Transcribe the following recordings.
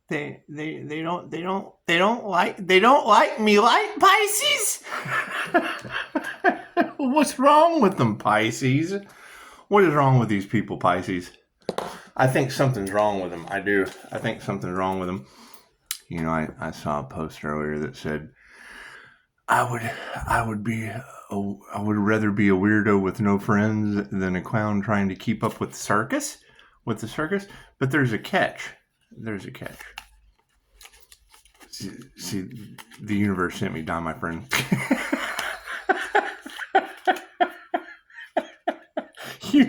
they don't like me like Pisces. What's wrong with them, Pisces? What is wrong with these people, Pisces? I think something's wrong with them. I do. I think something's wrong with them. You know, I saw a post earlier that said, I would rather be a weirdo with no friends than a clown trying to keep up with the circus. But there's a catch. See, the universe sent me down, my friend. you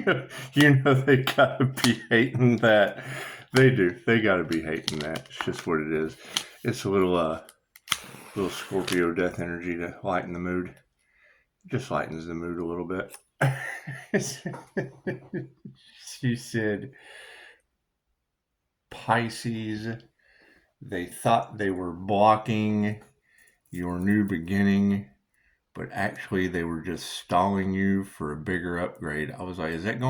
know they gotta be hating that. They do. They gotta be hating that. It's just what it is. It's a little Scorpio death energy to lighten the mood. Just lightens the mood a little bit. She said, Pisces, they thought they were blocking your new beginning, but actually they were just stalling you for a bigger upgrade. I was like, is that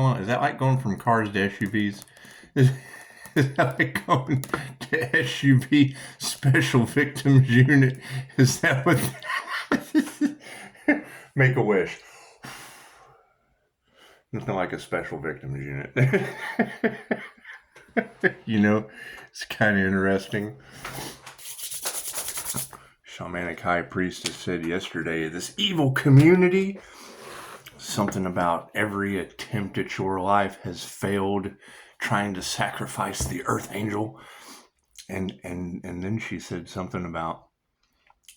like going from cars to SUVs? Is that like going to SUV Special Victims Unit? Is that what? Make a wish. Nothing like a Special Victims Unit. You know, it's kind of interesting. Shamanic High Priestess said yesterday, this evil community, something about every attempt at your life has failed, trying to sacrifice the Earth Angel. And then she said something about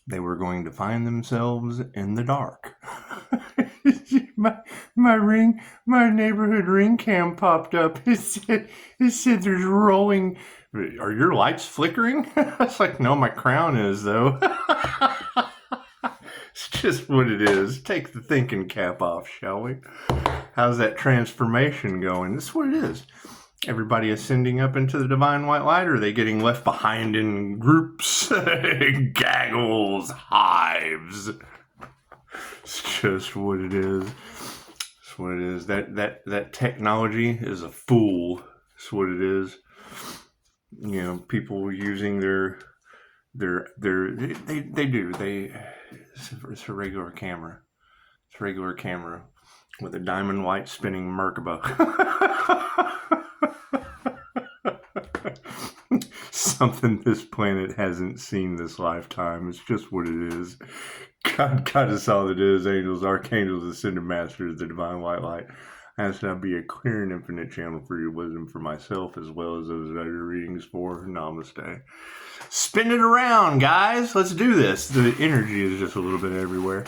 they were going to find themselves in the dark. my neighborhood ring cam popped up. It said there's rolling. Are your lights flickering? I was like, no, my crown is though. It's just what it is. Take the thinking cap off, shall we? How's that transformation going? That's what it is. Everybody ascending up into the divine white light, or are they getting left behind in groups, gaggles, hives? It's just what it is. It's what it is. That technology is a fool. It's what it is. You know, people using it's a regular camera. It's a regular camera with a diamond white spinning Merkaba. Something this planet hasn't seen this lifetime. It's just what it is. God is all it is. Angels, archangels, ascended masters, the divine white light. I ask now be a clear and infinite channel for your wisdom for myself as well as those that are readings for. Namaste. Spin it around, guys. Let's do this. The energy is just a little bit everywhere.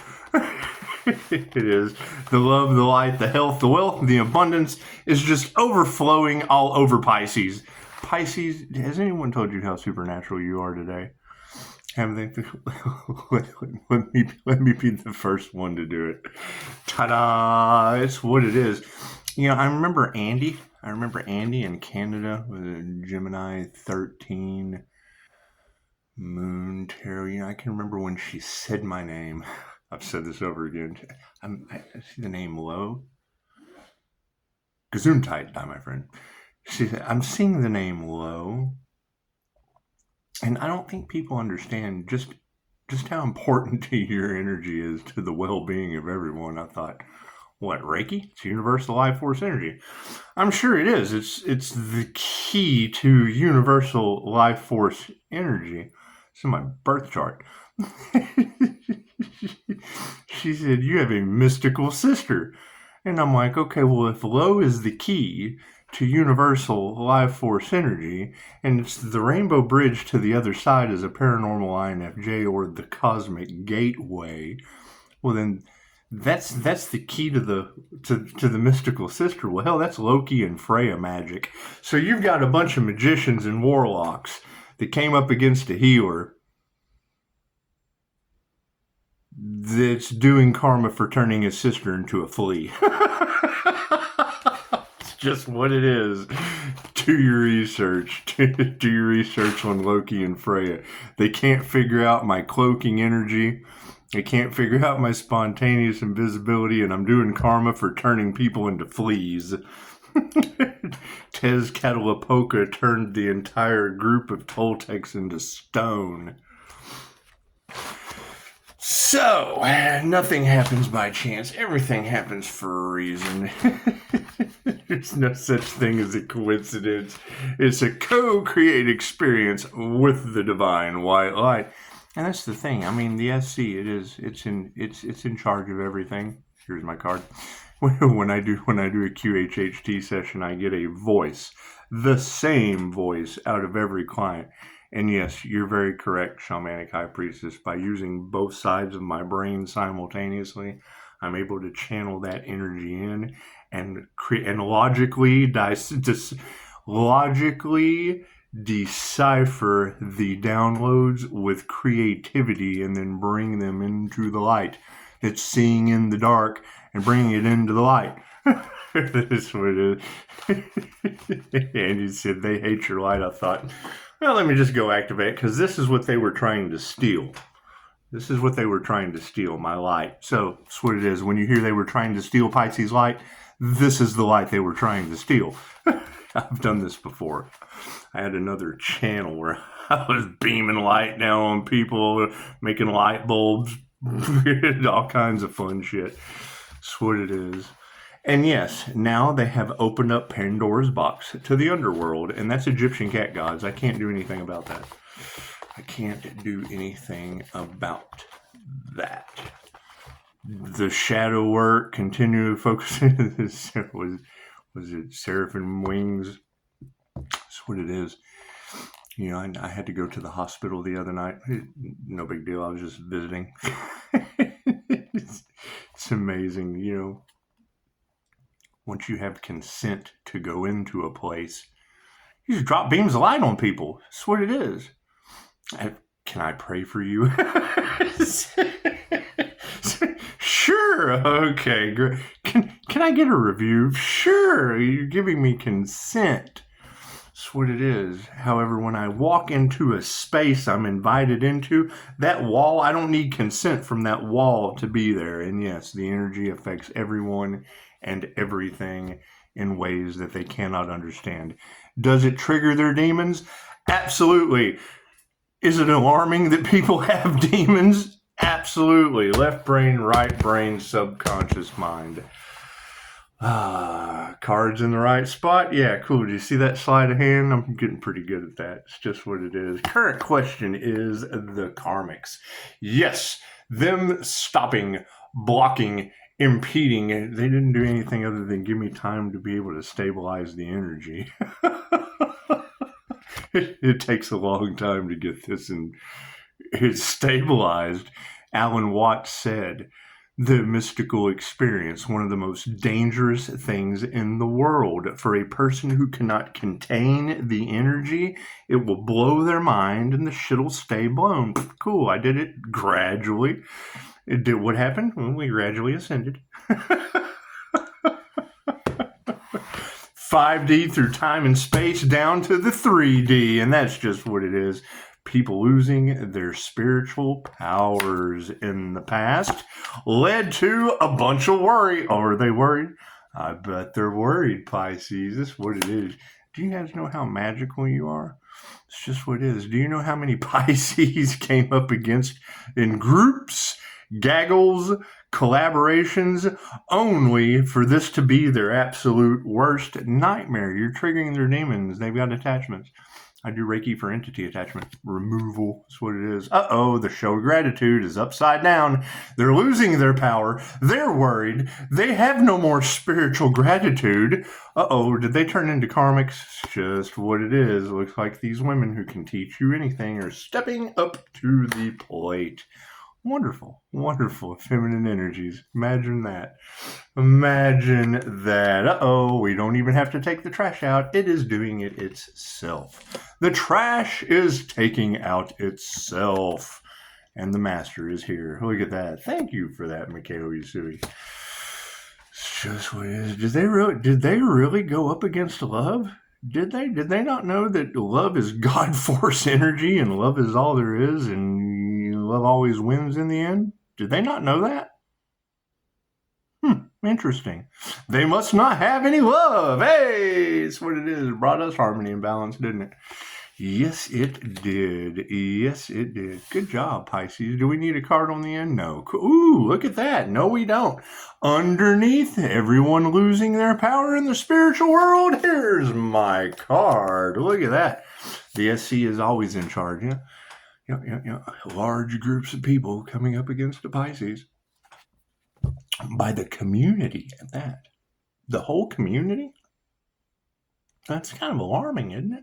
It is. The love, the light, the health, the wealth, the abundance is just overflowing all over Pisces. Pisces, has anyone told you how supernatural you are today? Have they? Let me be the first one to do it. Ta-da! It's what it is. You know, I remember Andy in Canada with a Gemini 13 moon tarot. You know, I can remember when she said my name. I've said this over again. I see the name Lowe. Gesundheit, my friend. She said, I'm seeing the name Lowe. And I don't think people understand just how important to your energy is to the well-being of everyone. I thought, what, Reiki? It's universal life force energy. I'm sure it is. It's the key to universal life force energy. It's in my birth chart. She said, you have a mystical sister. And I'm like, okay, well, if Lowe is the key to universal life force energy, and it's the rainbow bridge to the other side as a paranormal INFJ or the cosmic gateway, well then that's the key to the mystical sister. Well, hell, that's Loki and Freya magic. So you've got a bunch of magicians and warlocks that came up against a healer that's doing karma for turning his sister into a flea. Just what it is. Do your research. Do your research on Loki and Freya. They can't figure out my cloaking energy. They can't figure out my spontaneous invisibility, and I'm doing karma for turning people into fleas. Tezcatlipoca turned the entire group of Toltecs into stone. So, nothing happens by chance. Everything happens for a reason. There's no such thing as a coincidence. It's a co-create experience with the divine white light. And that's the thing. I mean, the SC, it's in charge of everything. Here's my card. When I do a QHHT session, I get a voice, the same voice out of every client. And yes, you're very correct, Shamanic High Priestess. By using both sides of my brain simultaneously, I'm able to channel that energy in and logically decipher the downloads with creativity and then bring them into the light. It's seeing in the dark and bringing it into the light. That's what it is. And he said, they hate your light. I thought, well, let me just go activate, because this is what they were trying to steal. This is what they were trying to steal, my light. So that's what it is. When you hear they were trying to steal Pisces light, this is the light they were trying to steal. I've done this before. I had another channel where I was beaming light down on people, making light bulbs, all kinds of fun shit. That's what it is. And yes, now they have opened up Pandora's box to the underworld, and that's Egyptian cat gods. I can't do anything about that. I can't do anything about that. The shadow work, continue focusing. Was it Seraphim Wings? That's what it is. You know, I had to go to the hospital the other night. No big deal. I was just visiting. It's amazing, you know. Once you have consent to go into a place, you just drop beams of light on people. That's what it is. Can I pray for you? Sure. Okay. Great. Can I get a review? Sure. You're giving me consent. That's what it is. However, when I walk into a space I'm invited into, that wall, I don't need consent from that wall to be there. And yes, the energy affects everyone and everything in ways that they cannot understand. Does it trigger their demons? Absolutely. Is it alarming that people have demons? Absolutely. Left brain, right brain, subconscious mind. Cards in the right spot? Yeah, cool. Do you see that sleight of hand? I'm getting pretty good at that. It's just what it is. Current question is the karmics. Yes, them stopping, blocking, impeding. They didn't do anything other than give me time to be able to stabilize the energy. It takes a long time to get this, and it's stabilized. Alan Watts said, the mystical experience, one of the most dangerous things in the world. For a person who cannot contain the energy, it will blow their mind and the shit will stay blown. Cool, I did it gradually. It did what happened? Well, we gradually ascended. 5D through time and space down to the 3D, and that's just what it is. People losing their spiritual powers in the past led to a bunch of worry. Oh, are they worried? I bet they're worried, Pisces. That's what it is. Do you guys know how magical you are? It's just what it is. Do you know how many Pisces came up against in groups, gaggles, collaborations, only for this to be their absolute worst nightmare? You're triggering their demons. They've got attachments. I do Reiki for entity attachment removal. That's what it is. Uh-oh, the show of gratitude is upside down. They're losing their power. They're worried. They have no more spiritual gratitude. Uh-oh, did they turn into karmics? It's just what it is. It looks like these women who can teach you anything are stepping up to the plate. Wonderful, wonderful feminine energies. Imagine that. Imagine that. Uh-oh, we don't even have to take the trash out. It is doing it itself. The trash is taking out itself. And the master is here. Look at that. Thank you for that, Mikhail Yusui. It's just what it is. Did they really go up against love? Did they? Did they not know that love is God force energy and love is all there is and love always wins in the end? Did they not know that? Interesting. They must not have any love. Hey, that's what it is. It brought us harmony and balance, didn't it? Yes, it did. Yes, it did. Good job, Pisces. Do we need a card on the end? No. Ooh, look at that. No, we don't. Underneath, everyone losing their power in the spiritual world. Here's my card. Look at that. The SC is always in charge. Yeah. Large groups of people coming up against the Pisces. By the community at that. The whole community? That's kind of alarming, isn't it?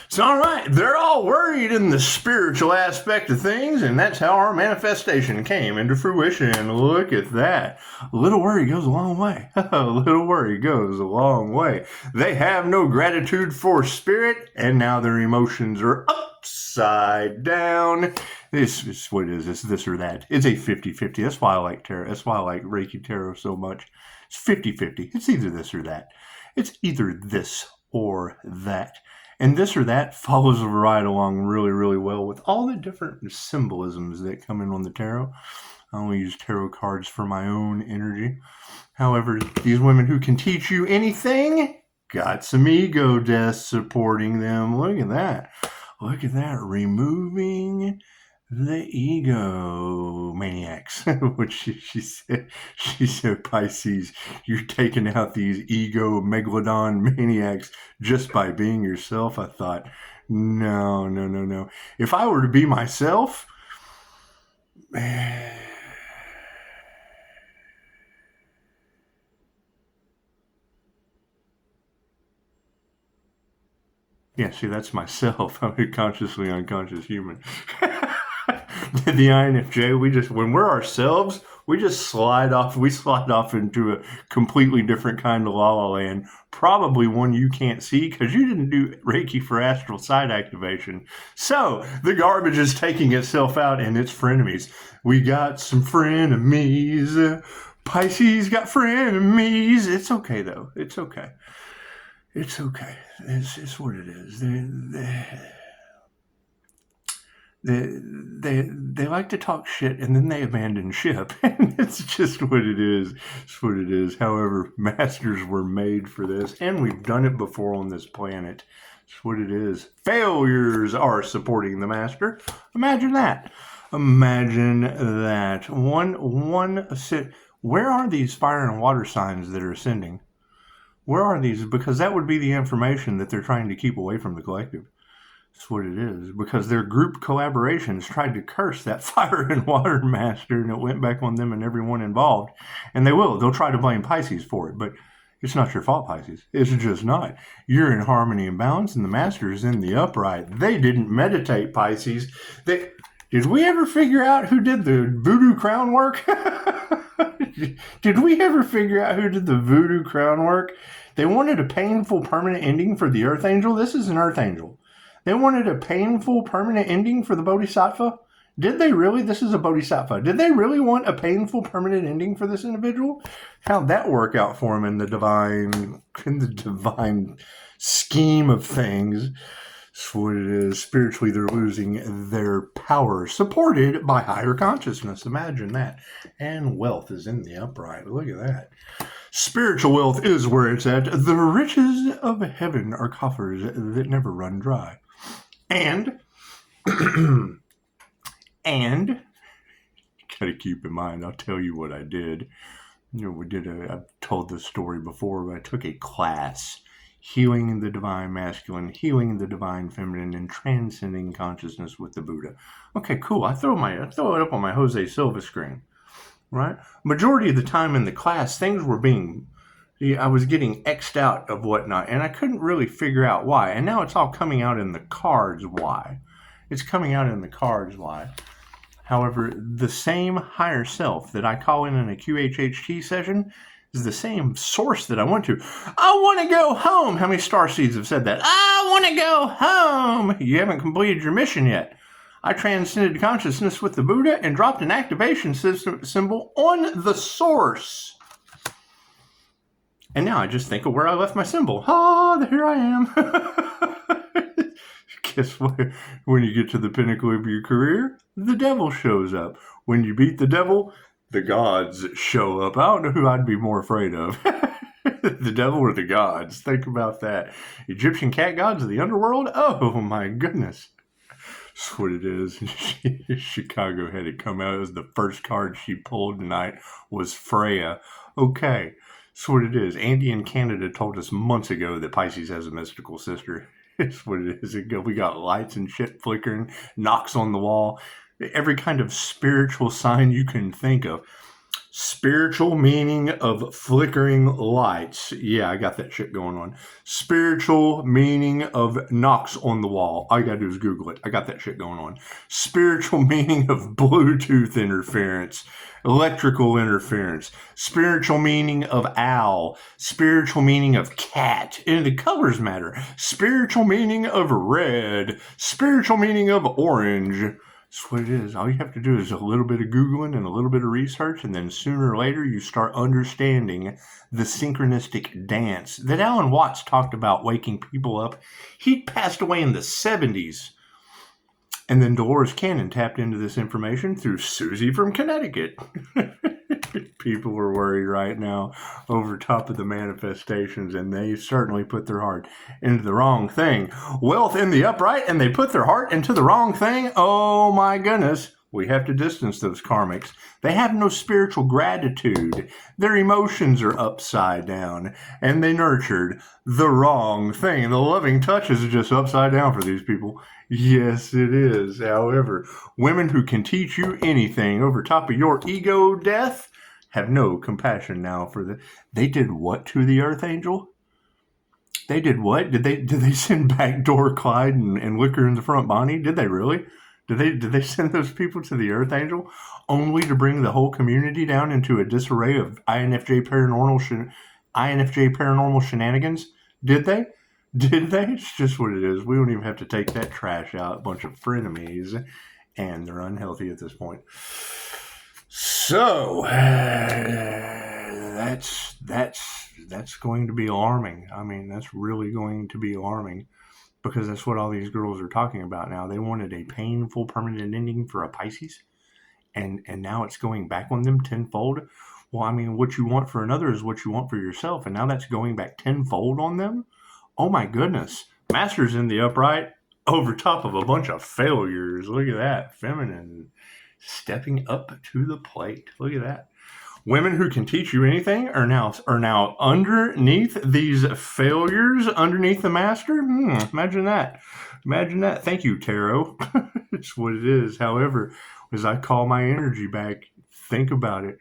So, all right, they're all worried in the spiritual aspect of things, and that's how our manifestation came into fruition. Look at that. A little worry goes a long way. A little worry goes a long way. They have no gratitude for spirit, and now their emotions are upside down. This is what it is. It's this or that. It's a 50-50. That's why I like tarot. That's why I like Reiki Tarot so much. It's 50-50. It's either this or that. It's either this or that. And this or that follows right along really, really well with all the different symbolisms that come in on the tarot. I only use tarot cards for my own energy. However, these women who can teach you anything got some ego deaths supporting them. Look at that. Look at that. Removing the ego maniacs. Which she said, Pisces, you're taking out these ego megalodon maniacs just by being yourself. I thought, no. If I were to be myself, yeah, see, that's myself. I'm a consciously unconscious human. The INFJ, when we're ourselves, we just slide off. We slide off into a completely different kind of la-la land. Probably one you can't see because you didn't do Reiki for astral sight activation. So the garbage is taking itself out and its frenemies. We got some frenemies. Pisces got frenemies. It's okay, though. It's okay. It's okay. It's what it is. They like to talk shit and then they abandon ship. And it's just what it is. It's what it is. However, masters were made for this, and we've done it before on this planet. It's what it is. Failures are supporting the master. Imagine that. Imagine that. Where are these fire and water signs that are ascending? Where are these? Because that would be the information that they're trying to keep away from the collective. That's what it is. Because their group collaborations tried to curse that fire and water master, and it went back on them and everyone involved. And they will. They'll try to blame Pisces for it, but it's not your fault, Pisces. It's just not. You're in harmony and balance, and the master is in the upright. They didn't meditate, Pisces. Did we ever figure out who did the voodoo crown work? Did we ever figure out who did the voodoo crown work? They wanted a painful permanent ending for the Earth Angel. This is an Earth Angel. They wanted a painful permanent ending for the Bodhisattva. Did they really? This is a Bodhisattva. Did they really want a painful permanent ending for this individual? How'd that work out for them in the divine scheme of things? That's what it is. Spiritually, they're losing their power, supported by higher consciousness. Imagine that. And wealth is in the upright. Look at that. Spiritual wealth is where it's at. The riches of heaven are coffers that never run dry. And gotta keep in mind, I'll tell you what I did. I've told this story before, but I took a class, Healing the Divine Masculine, Healing the Divine Feminine, and Transcending Consciousness with the Buddha. Okay, cool. I throw it up on my Jose Silva screen, right? Majority of the time in the class, I was getting X'd out of whatnot, and I couldn't really figure out why. And now it's all coming out in the cards why. It's coming out in the cards why. However, the same higher self that I call in a QHHT session is the same source that I went to. I want to go home. How many star seeds have said that? I want to go home. You haven't completed your mission yet. I transcended consciousness with the Buddha and dropped an activation symbol on the source. And now I just think of where I left my symbol. Here I am. Guess what? When you get to the pinnacle of your career, the devil shows up. When you beat the devil, the gods show up. I don't know who I'd be more afraid of. The devil or the gods? Think about that. Egyptian cat gods of the underworld? Oh my goodness. That's what it is. Chicago had it come out. It was the first card she pulled tonight was Freya. Okay. That's what it is. Andy in Canada told us months ago that Pisces has a mystical sister. It's what it is. We got lights and shit flickering, knocks on the wall, every kind of spiritual sign you can think of. Spiritual meaning of flickering lights. Yeah, I got that shit going on. Spiritual meaning of knocks on the wall. All you gotta do is Google it. I got that shit going on. Spiritual meaning of Bluetooth interference. Electrical interference. Spiritual meaning of owl. Spiritual meaning of cat. And the colors matter. Spiritual meaning of red. Spiritual meaning of orange. That's what it is. All you have to do is a little bit of Googling and a little bit of research, and then sooner or later you start understanding the synchronistic dance that Alan Watts talked about waking people up. He passed away in the 70s. And then Dolores Cannon tapped into this information through Susie from Connecticut. People are worried right now over top of the manifestations, and they certainly put their heart into the wrong thing. Wealth in the upright, and they put their heart into the wrong thing. Oh my goodness. We have to distance those karmics. They have no spiritual gratitude. Their emotions are upside down, and they nurtured the wrong thing. The loving touch is just upside down for these people. Yes, it is. However, women who can teach you anything over top of your ego death have no compassion now for the... They did what to the Earth Angel? They did what? Did they send backdoor Clyde and Wicker in the front Bonnie? Did they really? Did they send those people to the Earth Angel only to bring the whole community down into a disarray of INFJ paranormal shenanigans? Did they? Did they? It's just what it is. We don't even have to take that trash out. A bunch of frenemies, and they're unhealthy at this point. So that's going to be alarming. I mean, that's really going to be alarming. Because that's what all these girls are talking about now. They wanted a painful permanent ending for a Pisces. And now it's going back on them tenfold. Well, I mean, what you want for another is what you want for yourself. And now that's going back tenfold on them? Oh my goodness. Masters in the upright over top of a bunch of failures. Look at that. Feminine stepping up to the plate. Look at that. Women who can teach you anything are now underneath these failures, underneath the master. Imagine that. Imagine that. Thank you, Tarot. It's what it is. However, as I call my energy back, think about it.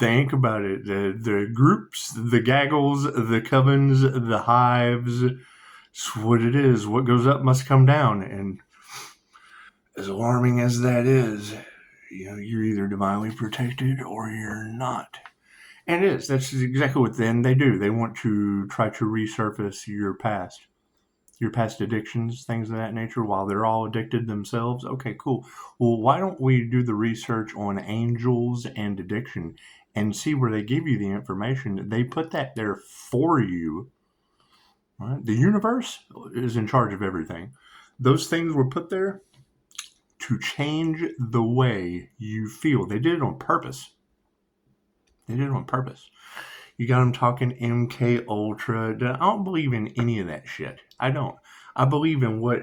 Think about it. The groups, the gaggles, the covens, the hives. It's what it is. What goes up must come down. And as alarming as that is, you're either divinely protected or you're not. And it is. That's exactly what then they do. They want to try to resurface your past addictions, things of that nature, while they're all addicted themselves. Okay, cool. Well, why don't we do the research on angels and addiction and see where they give you the information? They put that there for you. Right? The universe is in charge of everything. Those things were put there to change the way you feel. They did it on purpose. You got them talking MK Ultra. I don't believe in any of that shit. I don't. I believe in what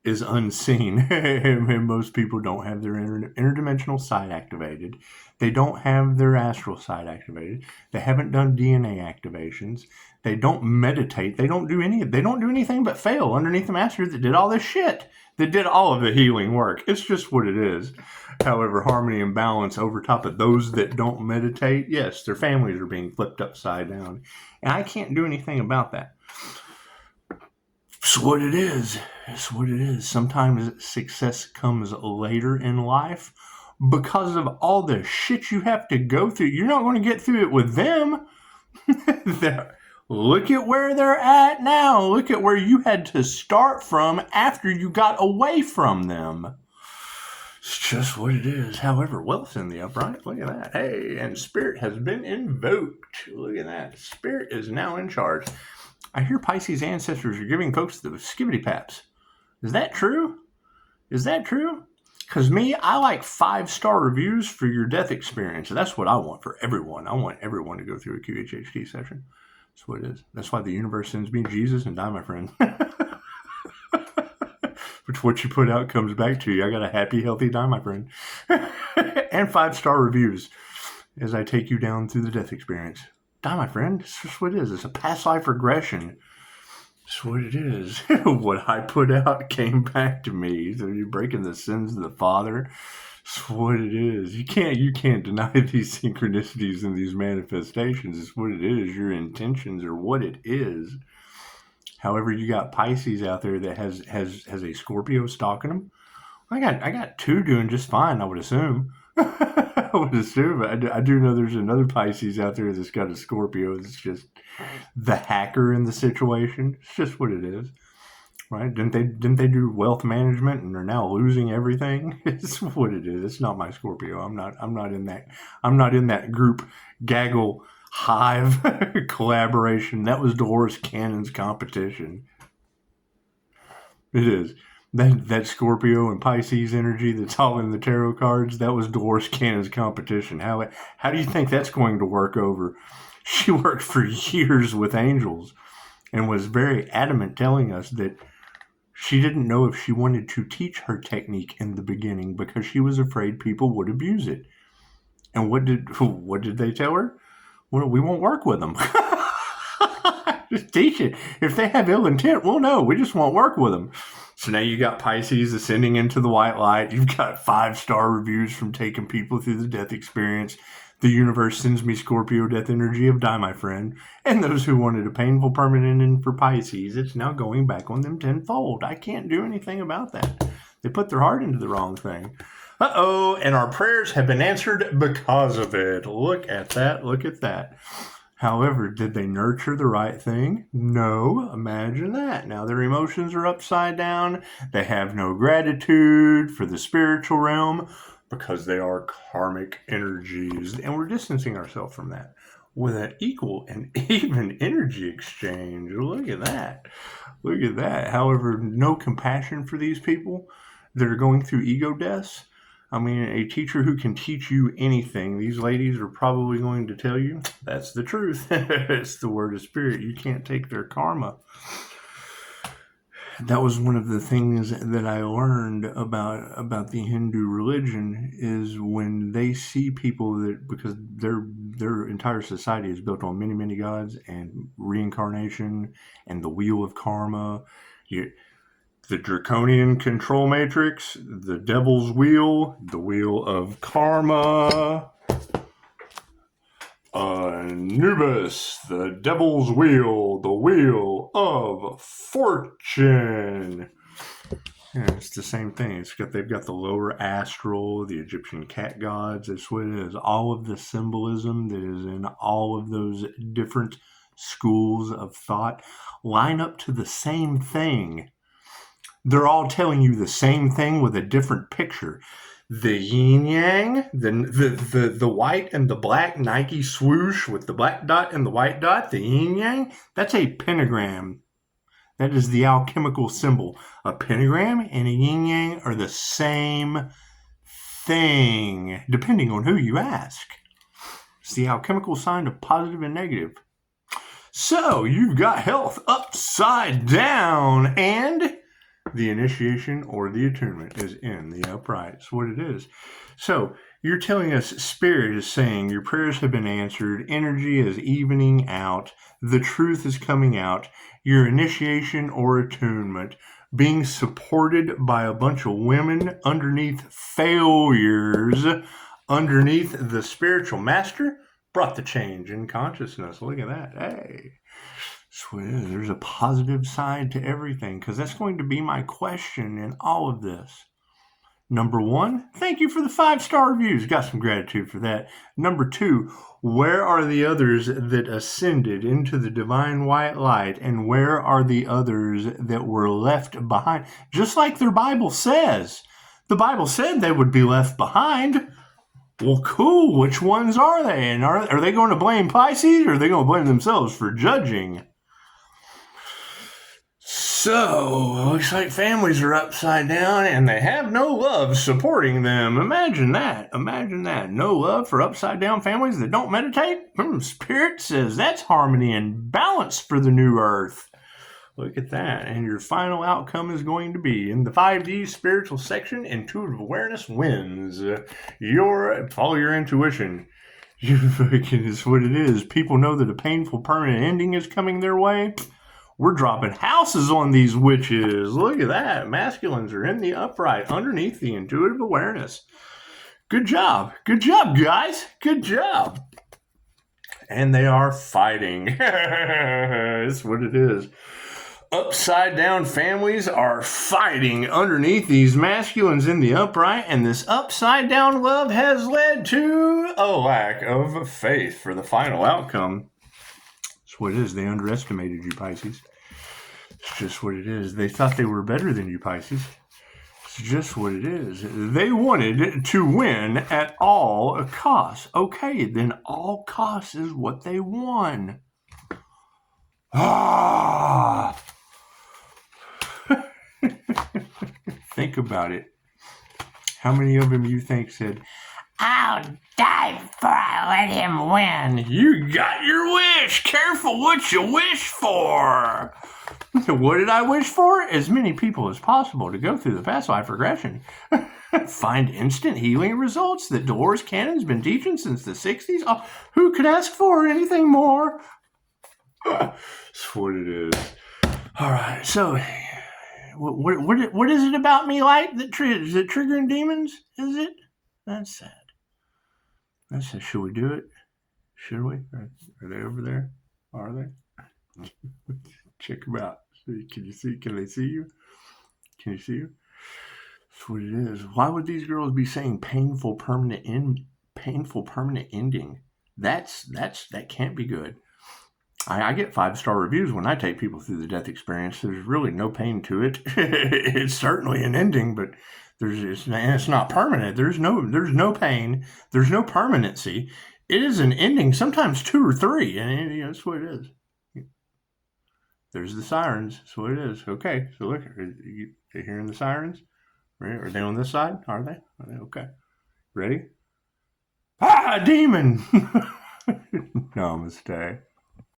is unseen. And most people don't have their interdimensional side activated. They don't have their astral side activated. They haven't done DNA activations. They don't meditate. They don't do anything but fail underneath the master that did all this shit. That did all of the healing work. It's just what it is. However, harmony and balance over top of those that don't meditate, yes, their families are being flipped upside down. And I can't do anything about that. It's what it is. It's what it is. Sometimes success comes later in life because of all the shit you have to go through. You're not going to get through it with them. Look at where they're at now. Look at where you had to start from after you got away from them. It's just what it is. However, wealth's in the upright. Look at that. Hey, and spirit has been invoked. Look at that. Spirit is now in charge. I hear Pisces ancestors are giving folks the skibbity paps. Is that true? Because me, I like 5-star reviews for your death experience. That's what I want for everyone. I want everyone to go through a QHHT session. That's what it is. That's why the universe sends me Jesus and die, my friend. Which what you put out comes back to you. I got a happy, healthy die, my friend. And 5-star reviews as I take you down through the death experience. Die, my friend. It's just what it is. It's a past life regression. It's what it is. What I put out came back to me. So you're breaking the sins of the Father. It's what it is. You can't deny these synchronicities and these manifestations. It's what it is. Your intentions are what it is. However, you got Pisces out there that has a Scorpio stalking them. I got 2 doing just fine, I would assume. I would assume. I do know there's another Pisces out there that's got a Scorpio that's just the hacker in the situation. It's just what it is, right? Didn't they do wealth management and are now losing everything? It's what it is. It's not my Scorpio. I'm not in that group gaggle hive collaboration. That was Dolores Cannon's competition. It is. That Scorpio and Pisces energy that's all in the tarot cards, that was Dolores Cannon's competition. How do you think that's going to work over? She worked for years with angels and was very adamant telling us that she didn't know if she wanted to teach her technique in the beginning because she was afraid people would abuse it. And what did they tell her? Well, we won't work with them. Just teach it. If they have ill intent, we'll know. We just won't work with them. So now you got Pisces ascending into the white light. You've got 5-star reviews from taking people through the death experience. The universe sends me Scorpio death energy of die, my friend. And those who wanted a painful permanent end for Pisces, it's now going back on them tenfold. I can't do anything about that. They put their heart into the wrong thing. Uh-oh, and our prayers have been answered because of it. Look at that. Look at that. However, did they nurture the right thing? No. Imagine that. Now their emotions are upside down. They have no gratitude for the spiritual realm because they are karmic energies. And we're distancing ourselves from that with an equal and even energy exchange. Look at that. Look at that. However, no compassion for these people that are going through ego deaths. I mean, a teacher who can teach you anything, these ladies are probably going to tell you, that's the truth. It's the word of spirit. You can't take their karma. That was one of the things that I learned about the Hindu religion is when they see people that, because their entire society is built on many, many gods and reincarnation and the wheel of karma. The draconian control matrix, the devil's wheel, the wheel of karma, Anubis, the devil's wheel, the wheel of fortune. Yeah, it's the same thing. They've got the lower astral, the Egyptian cat gods. That's what it is. All of the symbolism that is in all of those different schools of thought line up to the same thing. They're all telling you the same thing with a different picture. The yin yang, the white and the black Nike swoosh with the black dot and the white dot, the yin yang, that's a pentagram. That is the alchemical symbol. A pentagram and a yin yang are the same thing, depending on who you ask. It's the alchemical sign of positive and negative. So you've got health upside down, and the initiation or the attunement is in the upright. It's what it is. So you're telling us spirit is saying your prayers have been answered. Energy is evening out. The truth is coming out. Your initiation or attunement being supported by a bunch of women underneath failures, underneath the spiritual master, brought the change in consciousness. Look at that. Hey. There's a positive side to everything, because that's going to be my question in all of this. Number 1, thank you for the 5-star reviews. Got some gratitude for that. Number 2, where are the others that ascended into the divine white light, and where are the others that were left behind? Just like their Bible says. The Bible said they would be left behind. Well, cool. Which ones are they? And are they going to blame Pisces, or are they going to blame themselves for judging? So, looks like families are upside down and they have no love supporting them. Imagine that. Imagine that. No love for upside down families that don't meditate? Spirit says that's harmony and balance for the new earth. Look at that. And your final outcome is going to be in the 5D spiritual section, intuitive awareness wins. Follow your intuition. It's what it is. People know that a painful permanent ending is coming their way. We're dropping houses on these witches. Look at that. Masculines are in the upright underneath the intuitive awareness. Good job. Good job, guys. Good job. And they are fighting. That's what it is. Upside down families are fighting underneath these masculines in the upright, and this upside down love has led to a lack of faith for the final outcome. That's what it is. They underestimated you, Pisces. It's just what it is. They thought they were better than you, Pisces. It's just what it is. They wanted to win at all costs. Okay, then all costs is what they won. Think about it. How many of them you think said, "I'll die before I let him win"? You got your wish. Careful what you wish for. What did I wish for? As many people as possible to go through the past life regression. Find instant healing results that Dolores Cannon's been teaching since the 60s. Oh, who could ask for anything more? That's what it is. All right, so what is it about me, Light, that is it triggering demons? Is it? That's sad. That's sad. Should we do it? Should we? Are they over there? Are they? Check them out. Can you see? Can they see you? Can you see you? That's what it is. Why would these girls be saying painful permanent ending? That can't be good. I get 5-star reviews when I take people through the death experience. There's really no pain to it. It's certainly an ending, but it's not permanent. There's no pain. There's no permanency. It is an ending, sometimes 2 or 3, and that's what it is. There's the sirens. That's what it is. Okay, so look, are you hearing the sirens? Are they on this side? Are they? Okay. Ready? Ah, demon! Namaste.